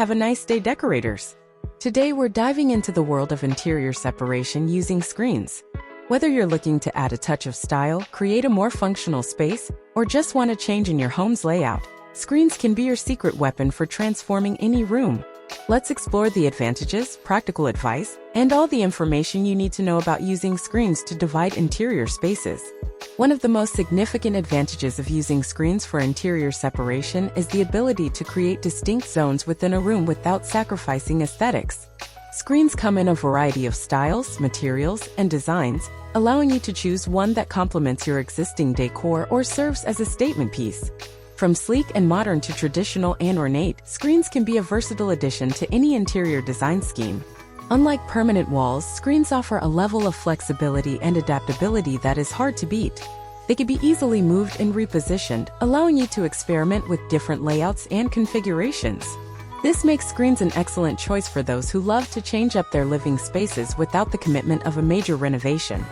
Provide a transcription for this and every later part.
Have a nice day, decorators! Today we're diving into the world of interior separation using screens. Whether you're looking to add a touch of style, create a more functional space, or just want a change in your home's layout, screens can be your secret weapon for transforming any room. Let's explore the advantages, practical advice, and all the information you need to know about using screens to divide interior spaces. One of the most significant advantages of using screens for interior separation is the ability to create distinct zones within a room without sacrificing aesthetics. Screens come in a variety of styles, materials, and designs, allowing you to choose one that complements your existing decor or serves as a statement piece. From sleek and modern to traditional and ornate, screens can be a versatile addition to any interior design scheme. Unlike permanent walls, screens offer a level of flexibility and adaptability that is hard to beat. They can be easily moved and repositioned, allowing you to experiment with different layouts and configurations. This makes screens an excellent choice for those who love to change up their living spaces without the commitment of a major renovation.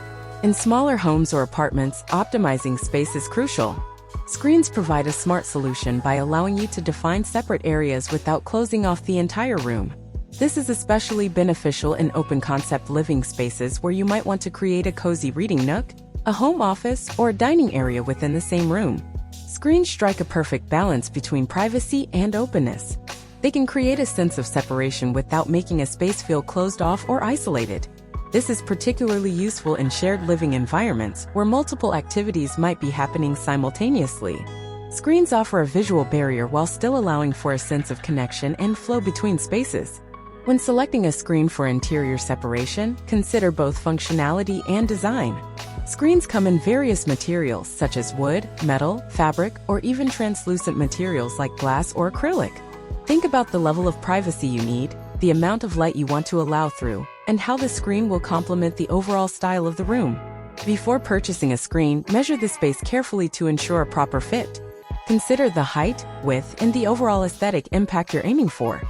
In smaller homes or apartments, optimizing space is crucial. Screens provide a smart solution by allowing you to define separate areas without closing off the entire room. This is especially beneficial in open-concept living spaces where you might want to create a cozy reading nook, a home office, or a dining area within the same room. Screens strike a perfect balance between privacy and openness. They can create a sense of separation without making a space feel closed off or isolated. This is particularly useful in shared living environments where multiple activities might be happening simultaneously. Screens offer a visual barrier while still allowing for a sense of connection and flow between spaces. When selecting a screen for interior separation, consider both functionality and design. Screens come in various materials such as wood, metal, fabric, or even translucent materials like glass or acrylic. Think about the level of privacy you need, the amount of light you want to allow through, and how the screen will complement the overall style of the room. Before purchasing a screen, measure the space carefully to ensure a proper fit. Consider the height, width, and the overall aesthetic impact you're aiming for.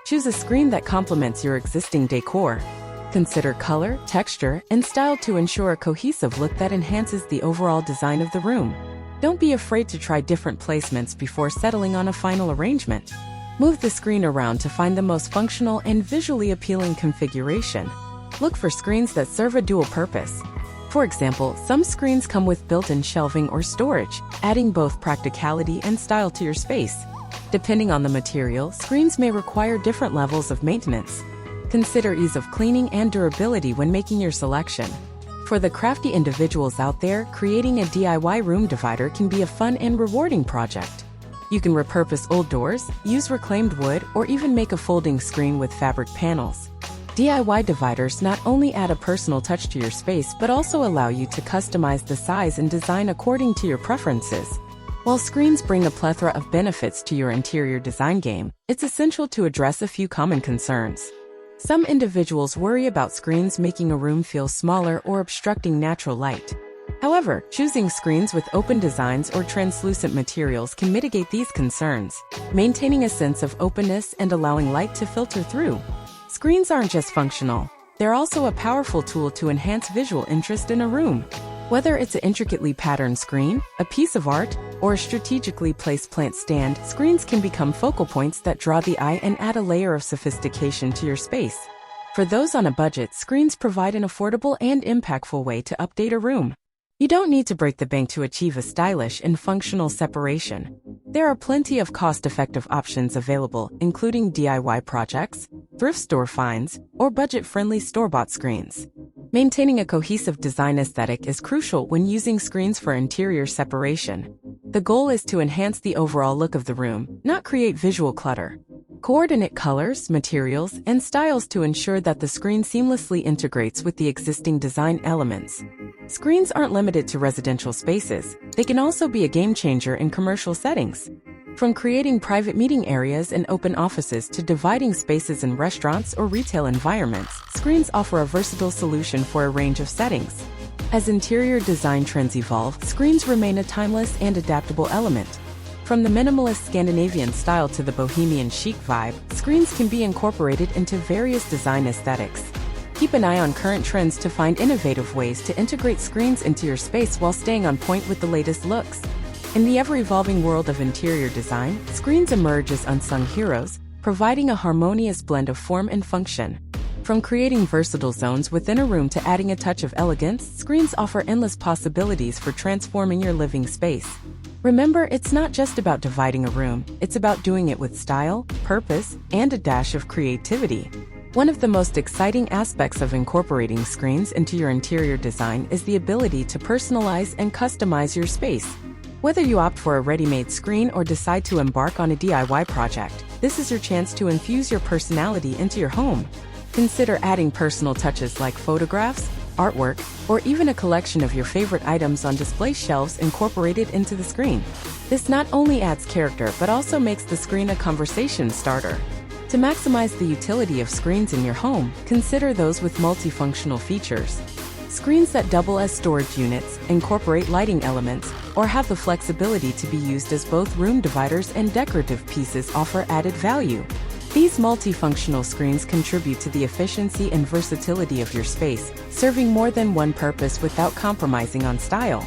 Choose a screen that complements your existing decor. Consider color, texture, and style to ensure a cohesive look that enhances the overall design of the room. Don't be afraid to try different placements before settling on a final arrangement. Move the screen around to find the most functional and visually appealing configuration. Look for screens that serve a dual purpose. For example, some screens come with built-in shelving or storage, adding both practicality and style to your space. Depending on the material, screens may require different levels of maintenance. Consider ease of cleaning and durability when making your selection. For the crafty individuals out there, creating a DIY room divider can be a fun and rewarding project. You can repurpose old doors, use reclaimed wood, or even make a folding screen with fabric panels. DIY dividers not only add a personal touch to your space but also allow you to customize the size and design according to your preferences. While screens bring a plethora of benefits to your interior design game, it's essential to address a few common concerns. Some individuals worry about screens making a room feel smaller or obstructing natural light. However, choosing screens with open designs or translucent materials can mitigate these concerns, maintaining a sense of openness and allowing light to filter through. Screens aren't just functional, they're also a powerful tool to enhance visual interest in a room. Whether it's an intricately patterned screen, a piece of art, or a strategically placed plant stand, screens can become focal points that draw the eye and add a layer of sophistication to your space. For those on a budget, screens provide an affordable and impactful way to update a room. You don't need to break the bank to achieve a stylish and functional separation. There are plenty of cost-effective options available, including DIY projects, thrift store finds, or budget-friendly store-bought screens. Maintaining a cohesive design aesthetic is crucial when using screens for interior separation. The goal is to enhance the overall look of the room, not create visual clutter. Coordinate colors, materials, and styles to ensure that the screen seamlessly integrates with the existing design elements. Screens aren't limited to residential spaces. They can also be a game changer in commercial settings. From creating private meeting areas and open offices to dividing spaces in restaurants or retail environments, screens offer a versatile solution for a range of settings. As interior design trends evolve, screens remain a timeless and adaptable element. From the minimalist Scandinavian style to the bohemian chic vibe, screens can be incorporated into various design aesthetics. Keep an eye on current trends to find innovative ways to integrate screens into your space while staying on point with the latest looks. In the ever-evolving world of interior design, screens emerge as unsung heroes, providing a harmonious blend of form and function. From creating versatile zones within a room to adding a touch of elegance, screens offer endless possibilities for transforming your living space. Remember, it's not just about dividing a room, it's about doing it with style, purpose, and a dash of creativity. One of the most exciting aspects of incorporating screens into your interior design is the ability to personalize and customize your space. Whether you opt for a ready-made screen or decide to embark on a DIY project, this is your chance to infuse your personality into your home. Consider adding personal touches like photographs, artwork, or even a collection of your favorite items on display shelves incorporated into the screen. This not only adds character but also makes the screen a conversation starter. To maximize the utility of screens in your home, consider those with multifunctional features. Screens that double as storage units, incorporate lighting elements, or have the flexibility to be used as both room dividers and decorative pieces offer added value. These multifunctional screens contribute to the efficiency and versatility of your space, serving more than one purpose without compromising on style.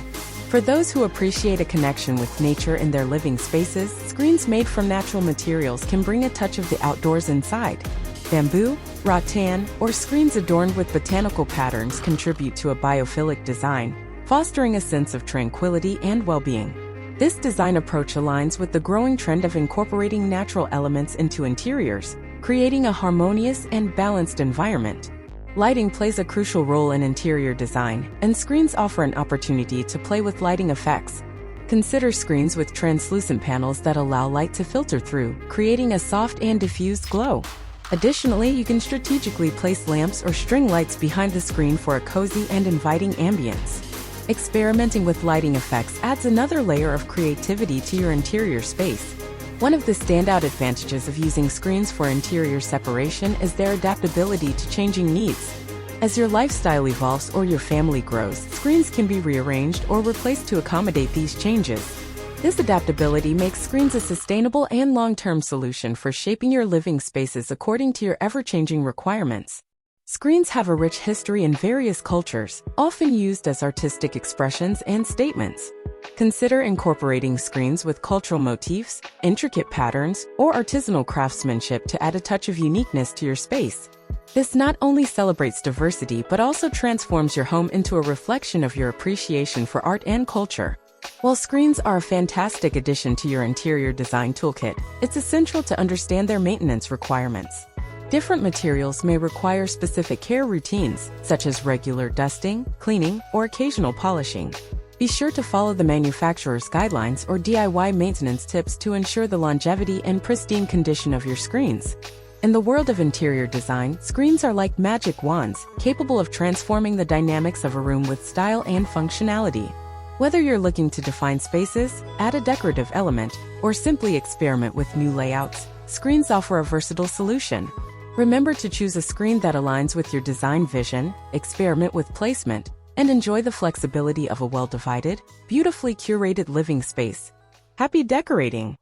For those who appreciate a connection with nature in their living spaces, screens made from natural materials can bring a touch of the outdoors inside. Bamboo, rattan, or screens adorned with botanical patterns contribute to a biophilic design, fostering a sense of tranquility and well-being. This design approach aligns with the growing trend of incorporating natural elements into interiors, creating a harmonious and balanced environment. Lighting plays a crucial role in interior design, and screens offer an opportunity to play with lighting effects. Consider screens with translucent panels that allow light to filter through, creating a soft and diffused glow. Additionally, you can strategically place lamps or string lights behind the screen for a cozy and inviting ambience. Experimenting with lighting effects adds another layer of creativity to your interior space. One of the standout advantages of using screens for interior separation is their adaptability to changing needs. As your lifestyle evolves or your family grows, screens can be rearranged or replaced to accommodate these changes. This adaptability makes screens a sustainable and long-term solution for shaping your living spaces according to your ever-changing requirements. Screens have a rich history in various cultures, often used as artistic expressions and statements. Consider incorporating screens with cultural motifs, intricate patterns, or artisanal craftsmanship to add a touch of uniqueness to your space. This not only celebrates diversity but also transforms your home into a reflection of your appreciation for art and culture. While screens are a fantastic addition to your interior design toolkit, it's essential to understand their maintenance requirements. Different materials may require specific care routines, such as regular dusting, cleaning, or occasional polishing. Be sure to follow the manufacturer's guidelines or DIY maintenance tips to ensure the longevity and pristine condition of your screens. In the world of interior design, screens are like magic wands, capable of transforming the dynamics of a room with style and functionality. Whether you're looking to define spaces, add a decorative element, or simply experiment with new layouts, screens offer a versatile solution. Remember to choose a screen that aligns with your design vision, experiment with placement, and enjoy the flexibility of a well-divided, beautifully curated living space. Happy decorating!